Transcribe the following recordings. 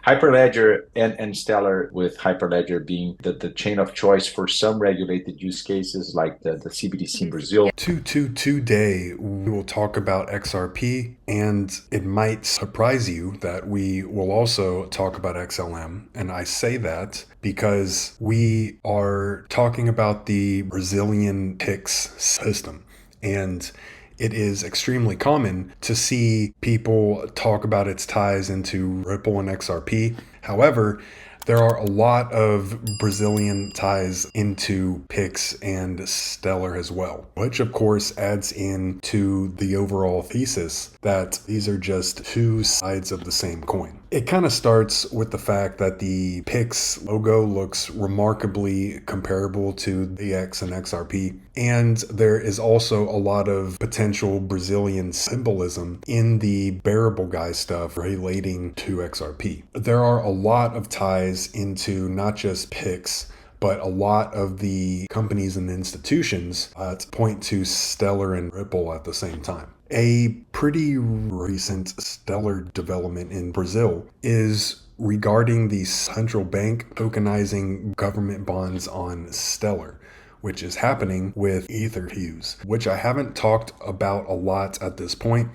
Hyperledger and Stellar, with Hyperledger being the chain of choice for some regulated use cases like the CBDC in Brazil. Today, we will talk about XRP, and it might surprise you that we will also talk about XLM. And I say that because we are talking about the Brazilian PIX system. And it is extremely common to see people talk about its ties into Ripple and XRP. However, there are a lot of Brazilian ties into Pix and Stellar as well, which of course adds in to the overall thesis that these are just two sides of the same coin. It kind of starts with the fact that the Pix logo looks remarkably comparable to the X and XRP, and there is also a lot of potential Brazilian symbolism in the bearable guy stuff relating to XRP. There are a lot of ties into not just Pix, but a lot of the companies and institutions point to Stellar and Ripple at the same time. A pretty recent stellar development in Brazil is regarding the central bank tokenizing government bonds on Stellar, which is happening with EtherHues, which I haven't talked about a lot at this point.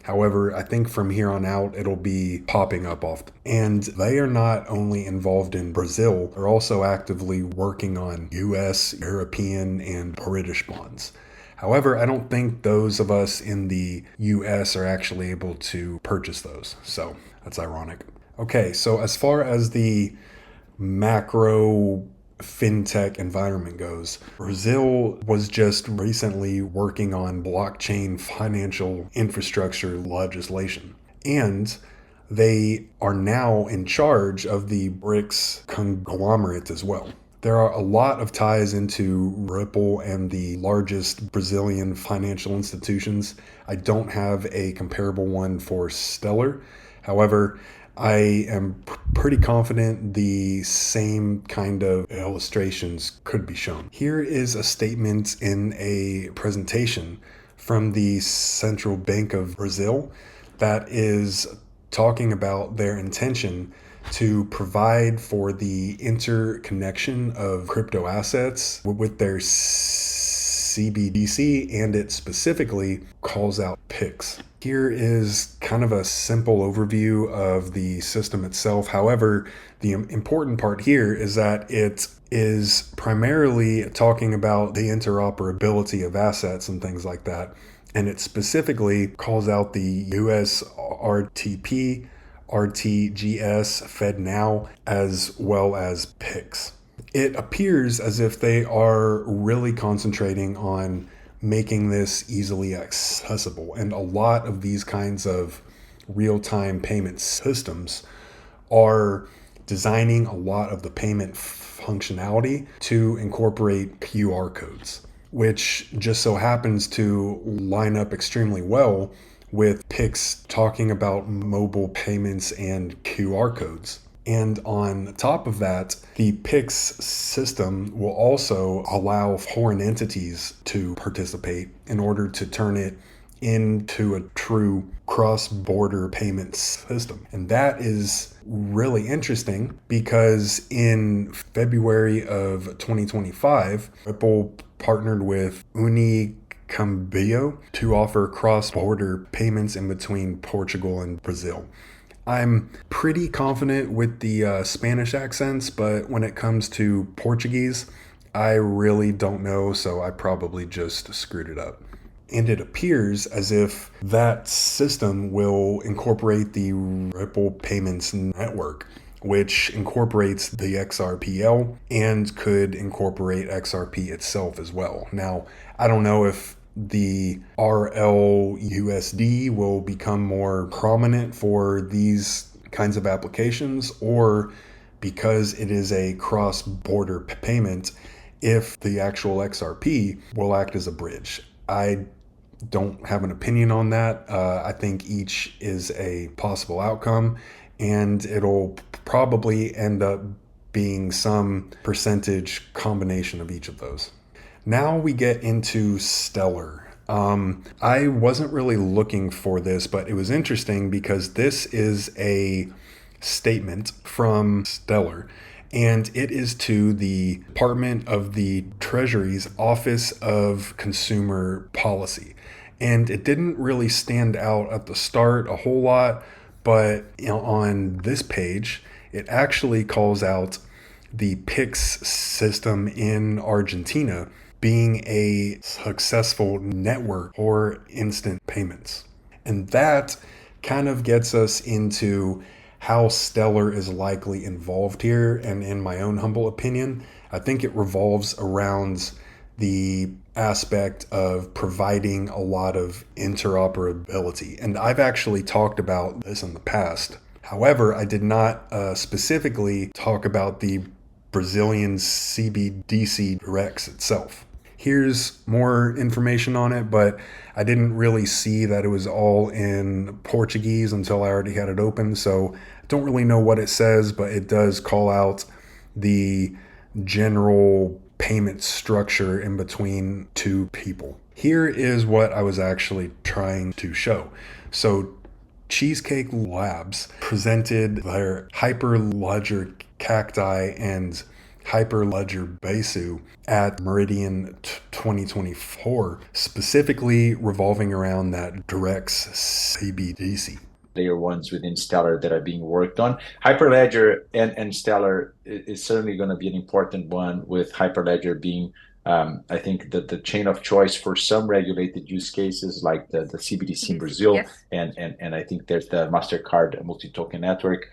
However, I think from here on out, it'll be popping up often. And they are not only involved in Brazil, they're also actively working on US, European, and British bonds. However, I don't think those of us in the US are actually able to purchase those. So that's ironic. Okay, so as far as the macro fintech environment goes, Brazil was just recently working on blockchain financial infrastructure legislation. And they are now in charge of the BRICS conglomerate as well. There are a lot of ties into Ripple and the largest Brazilian financial institutions. I don't have a comparable one for Stellar. However, I am pretty confident the same kind of illustrations could be shown. Here is a statement in a presentation from the Central Bank of Brazil that is talking about their intention to provide for the interconnection of crypto assets with their CBDC, and it specifically calls out PIX. Here is kind of a simple overview of the system itself. However, the important part here is that it is primarily talking about the interoperability of assets and things like that. And it specifically calls out the US RTP, RTGS, FedNow, as well as PIX. It appears as if they are really concentrating on making this easily accessible. And a lot of these kinds of real-time payment systems are designing a lot of the payment functionality to incorporate QR codes, which just so happens to line up extremely well with Pix talking about mobile payments and QR codes. And on top of that, the PIX system will also allow foreign entities to participate in order to turn it into a true cross-border payment system. And that is really interesting because in February of 2025, Ripple partnered with Unicambio to offer cross-border payments in between Portugal and Brazil. I'm pretty confident with the Spanish accents, but when it comes to Portuguese, I really don't know, so I probably just screwed it up. And it appears as if that system will incorporate the Ripple Payments Network, which incorporates the XRPL and could incorporate XRP itself as well. Now, I don't know if the RLUSD will become more prominent for these kinds of applications, or because it is a cross-border payment, if the actual XRP will act as a bridge. I don't have an opinion on that. I think each is a possible outcome, and it'll probably end up being some percentage combination of each of those. Now we get into Stellar. I wasn't really looking for this, but it was interesting because this is a statement from Stellar, and it is to the Department of the Treasury's Office of Consumer Policy. And it didn't really stand out at the start a whole lot, but on this page, it actually calls out the PIX system in Argentina being a successful network for instant payments. And that kind of gets us into how Stellar is likely involved here. And in my own humble opinion, I think it revolves around the aspect of providing a lot of interoperability. And I've actually talked about this in the past. However, I did not specifically talk about the Brazilian CBDC DREX itself. Here's more information on it, but I didn't really see that it was all in Portuguese until I already had it open. So I don't really know what it says, but it does call out the general payment structure in between two people. Here is what I was actually trying to show. So Cheesecake Labs presented their Hyperledger Cacti and Hyperledger Besu at Meridian 2024, specifically revolving around that DREX CBDC. Layer ones within Stellar that are being worked on. Hyperledger and Stellar is certainly going to be an important one, with Hyperledger being, I think, the chain of choice for some regulated use cases like the CBDC in Brazil, yes. and I think there's the MasterCard multi-token network.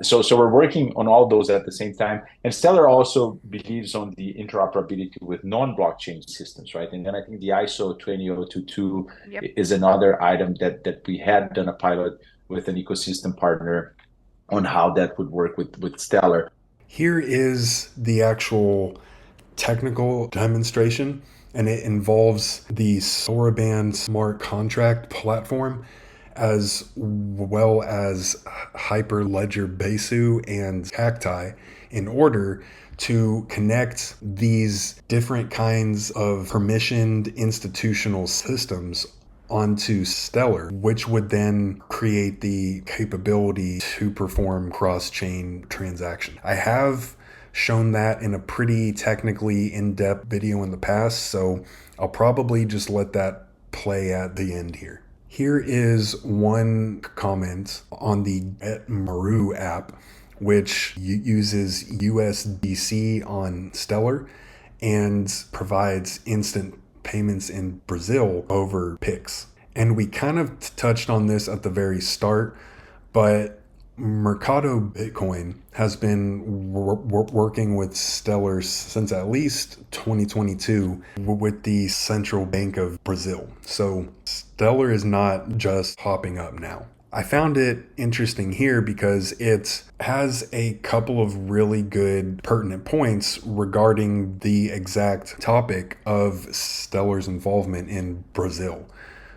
So we're working on all those at the same time. And Stellar also believes on the interoperability with non-blockchain systems, right? And then I think the ISO 20022 Yep. is another item that we had done a pilot with an ecosystem partner on how that would work with Stellar. Here is the actual technical demonstration, and it involves the Soraband smart contract platform as well as Hyperledger Besu and Cacti in order to connect these different kinds of permissioned institutional systems onto Stellar, which would then create the capability to perform cross-chain transaction. I have shown that in a pretty technically in-depth video in the past, so I'll probably just let that play at the end here. Here is one comment on the Maru app, which uses USDC on Stellar and provides instant payments in Brazil over PIX. And we kind of touched on this at the very start, but Mercado Bitcoin has been working with Stellar since at least 2022 with the Central Bank of Brazil. So Stellar is not just popping up now. I found it interesting here because it has a couple of really good pertinent points regarding the exact topic of Stellar's involvement in Brazil.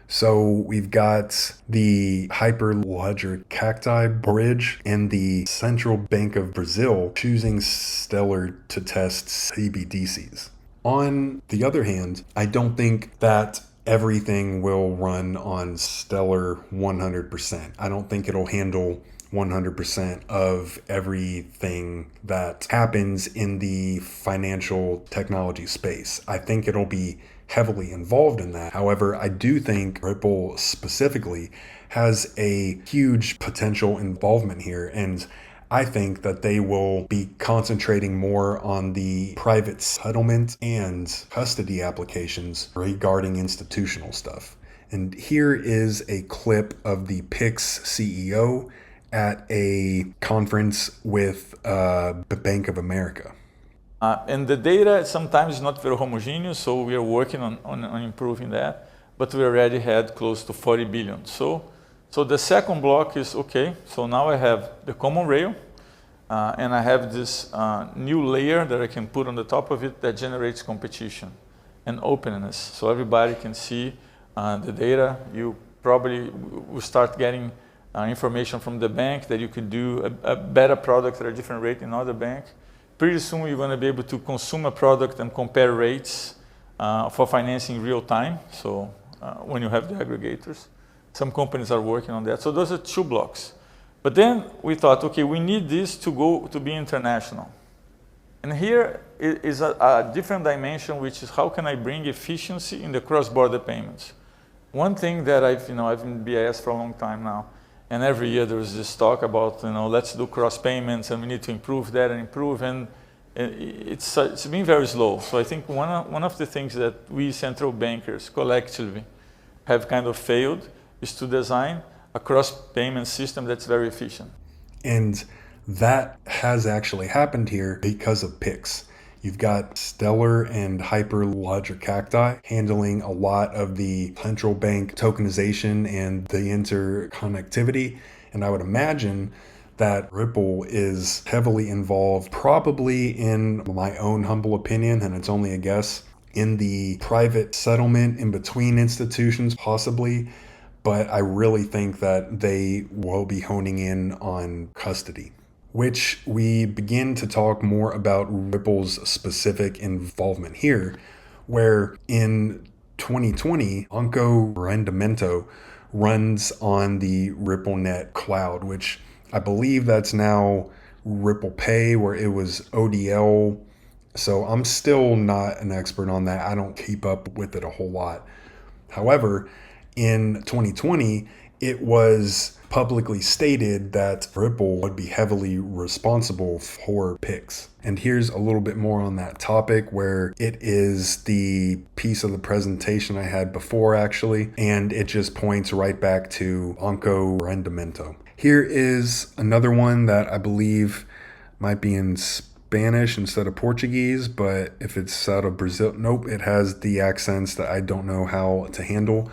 So we've got the Hyperledger Cacti bridge and the Central Bank of Brazil choosing Stellar to test CBDCs. On the other hand, I don't think that everything will run on Stellar 100%. I don't think it'll handle 100% of everything that happens in the financial technology space. I think it'll be heavily involved in that. However, I do think Ripple specifically has a huge potential involvement here, and I think that they will be concentrating more on the private settlement and custody applications regarding institutional stuff. And here is a clip of the PIX CEO at a conference with the Bank of America. And the data sometimes is not very homogeneous, so we are working on improving that, but we already had close to 40 billion. So the second block is, okay, so now I have the common rail, and I have this new layer that I can put on the top of it that generates competition and openness. So everybody can see the data. You probably will start getting information from the bank that you could do a better product at a different rate in other bank. Pretty soon you're going to be able to consume a product and compare rates for financing real time. So when you have the aggregators, some companies are working on that. So those are two blocks. But then we thought, okay, we need this to go to be international. And here is a different dimension, which is how can I bring efficiency in the cross-border payments? One thing that I've been BIS for a long time now, and every year there is this talk about, let's do cross payments and we need to improve that and improve, and it's been very slow. So I think one of the things that we central bankers collectively have kind of failed is to design a cross payment system that's very efficient. And that has actually happened here because of PIX. You've got Stellar and Hyperledger Cacti handling a lot of the central bank tokenization and the interconnectivity. And I would imagine that Ripple is heavily involved, probably in my own humble opinion, and it's only a guess, in the private settlement in between institutions, possibly. But I really think that they will be honing in on custody, which we begin to talk more about Ripple's specific involvement here, where in 2020, Banco Rendimento runs on the RippleNet cloud, which I believe that's now Ripple Pay, where it was ODL. So I'm still not an expert on that. I don't keep up with it a whole lot. However, in 2020, it was publicly stated that Ripple would be heavily responsible for PIX. And here's a little bit more on that topic, where it is the piece of the presentation I had before, actually, and it just points right back to Banco Rendimento. Here is another one that I believe might be in Spanish instead of Portuguese, but if it's out of Brazil, nope, it has the accents that I don't know how to handle.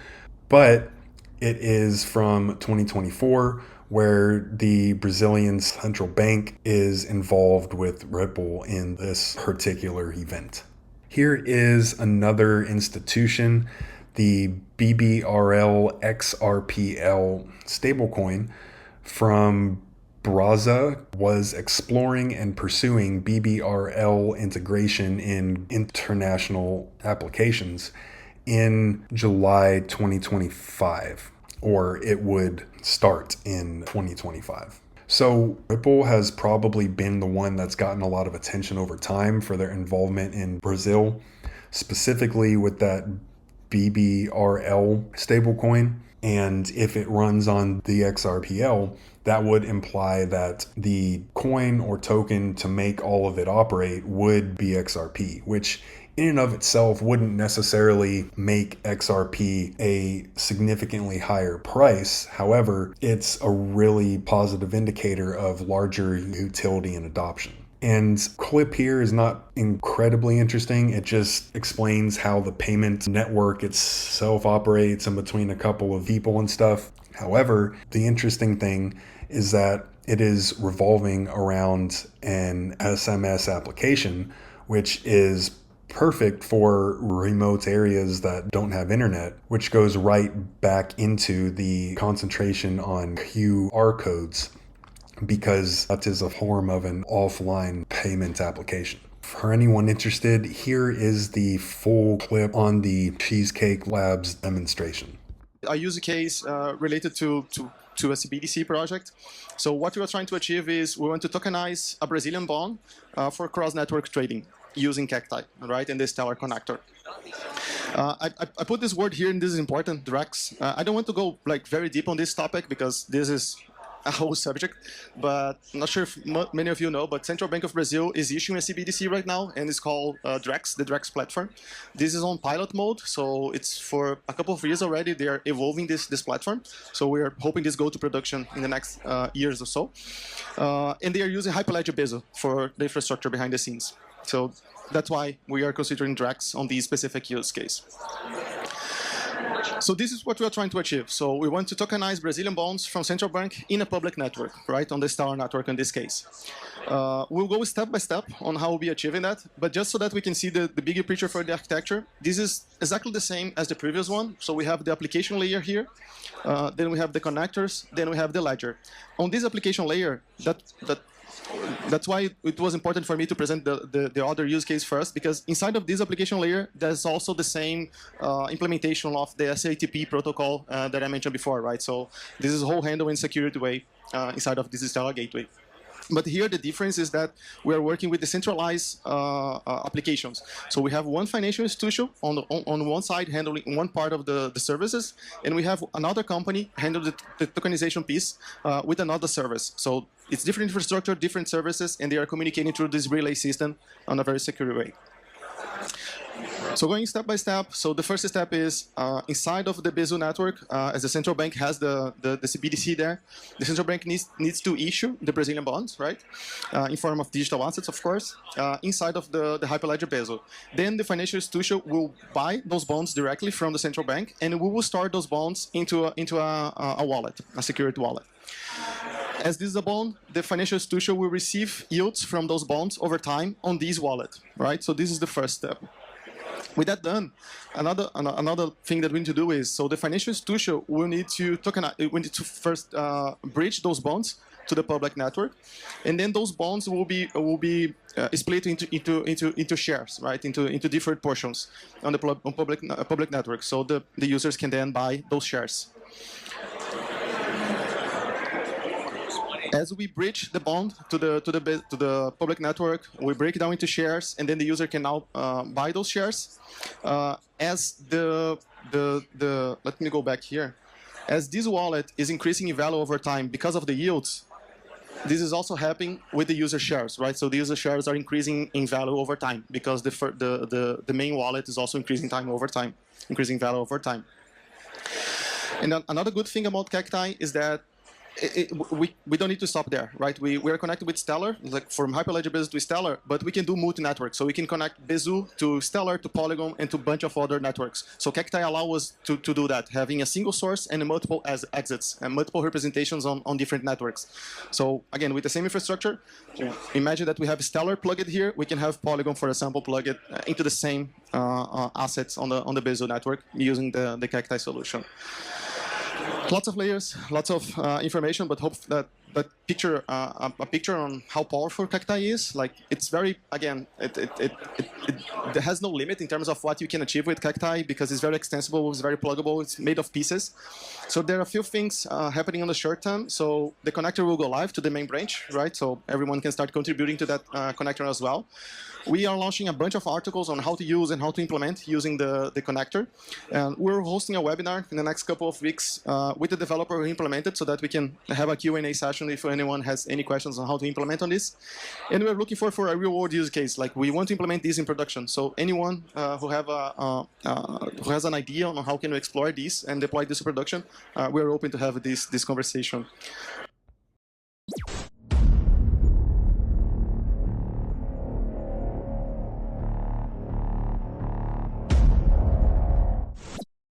But it is from 2024, where the Brazilian central bank is involved with Ripple in this particular event. Here is another institution, the BBRL XRPL stablecoin from Brazza was exploring and pursuing BBRL integration in international applications in July 2025, or it would start in 2025. So Ripple has probably been the one that's gotten a lot of attention over time for their involvement in Brazil, specifically with that BBRL stablecoin. And if it runs on the XRPL, that would imply that the coin or token to make all of it operate would be XRP, which in and of itself wouldn't necessarily make XRP a significantly higher price. However, it's a really positive indicator of larger utility and adoption. And clip here is not incredibly interesting. It just explains how the payment network itself operates in between a couple of people and stuff. However, the interesting thing is that it is revolving around an SMS application, which is perfect for remote areas that don't have internet, which goes right back into the concentration on QR codes, because that is a form of an offline payment application. For anyone interested, here is the full clip on the Cheesecake Labs demonstration. I use a case related to a CBDC project. So what we are trying to achieve is we want to tokenize a Brazilian bond for cross-network trading using Cacti, right, in the Stellar connector. I put this word here, and this is important, DREX. I don't want to go very deep on this topic because this is a whole subject, but I'm not sure if many of you know, but Central Bank of Brazil is issuing a CBDC right now, and it's called DREX, the DREX platform. This is on pilot mode, so it's for a couple of years already. They are evolving this platform, so we are hoping this go to production in the next years or so. And they are using Hyperledger Besu for the infrastructure behind the scenes. So that's why we are considering DREX on this specific use case. So this is what we are trying to achieve. So we want to tokenize Brazilian bonds from central bank in a public network, right, on the Stellar network in this case. We'll go step by step on how we'll be achieving that, but just so that we can see the bigger picture for the architecture, this is exactly the same as the previous one. So we have the application layer here, then we have the connectors, then we have the ledger. On this application layer, that that's why it was important for me to present the other use case first, because inside of this application layer, there's also the same implementation of the SATP protocol that I mentioned before, right? So this is a whole handle and security way inside of this Stellar gateway. But here the difference is that we are working with decentralized applications. So we have one financial institution on one side handling one part of the services, and we have another company handling the tokenization piece with another service. So it's different infrastructure, different services, and they are communicating through this relay system on a very secure way. So going step by step, so the first step is inside of the Besu network, as the central bank has the CBDC there, the central bank needs to issue the Brazilian bonds, right, in form of digital assets, of course, inside of the Hyperledger Besu. Then the financial institution will buy those bonds directly from the central bank, and we will store those bonds into a wallet, a secured wallet. As this is a bond, the financial institution will receive yields from those bonds over time on this wallet, right? So this is the first step. With that done, another thing that we need to do is, so the financial institution will need to first bridge those bonds to the public network, and then those bonds will be split into shares, right? Into different portions on the public network, so the users can then buy those shares. As we bridge the bond to the public network, we break it down into shares, and then the user can now buy those shares. As let me go back here. As this wallet is increasing in value over time because of the yields, this is also happening with the user shares, right? So the user shares are increasing in value over time because the main wallet is also increasing value over time. And another good thing about Cacti is that we don't need to stop there, right? We are connected with Stellar, like from Hyperledger Besu to Stellar, but we can do multi-network. So we can connect Besu to Stellar, to Polygon, and to a bunch of other networks. So Cacti allows us to do that, having a single source and multiple exits and multiple representations on different networks. So again, with the same infrastructure, imagine that we have Stellar plugged here. We can have Polygon, for example, plug it into the same assets on the Besu network using the Cacti solution. Lots of layers, lots of information, but hope that picture a picture on how powerful Cacti is. Like, it's very, again, it has no limit in terms of what you can achieve with Cacti because it's very extensible, it's very pluggable, it's made of pieces. So there are a few things happening on the short term. So the connector will go live to the main branch, right? So everyone can start contributing to that connector as well. We are launching a bunch of articles on how to use and how to implement using the connector. And we're hosting a webinar in the next couple of weeks with the developer who implemented so that we can have a Q&A session if anyone has any questions on how to implement on this. And we're looking for a real-world use case. Like, we want to implement this in production. So anyone who has an idea on how can we explore this and deploy this to production, we're open to have this conversation.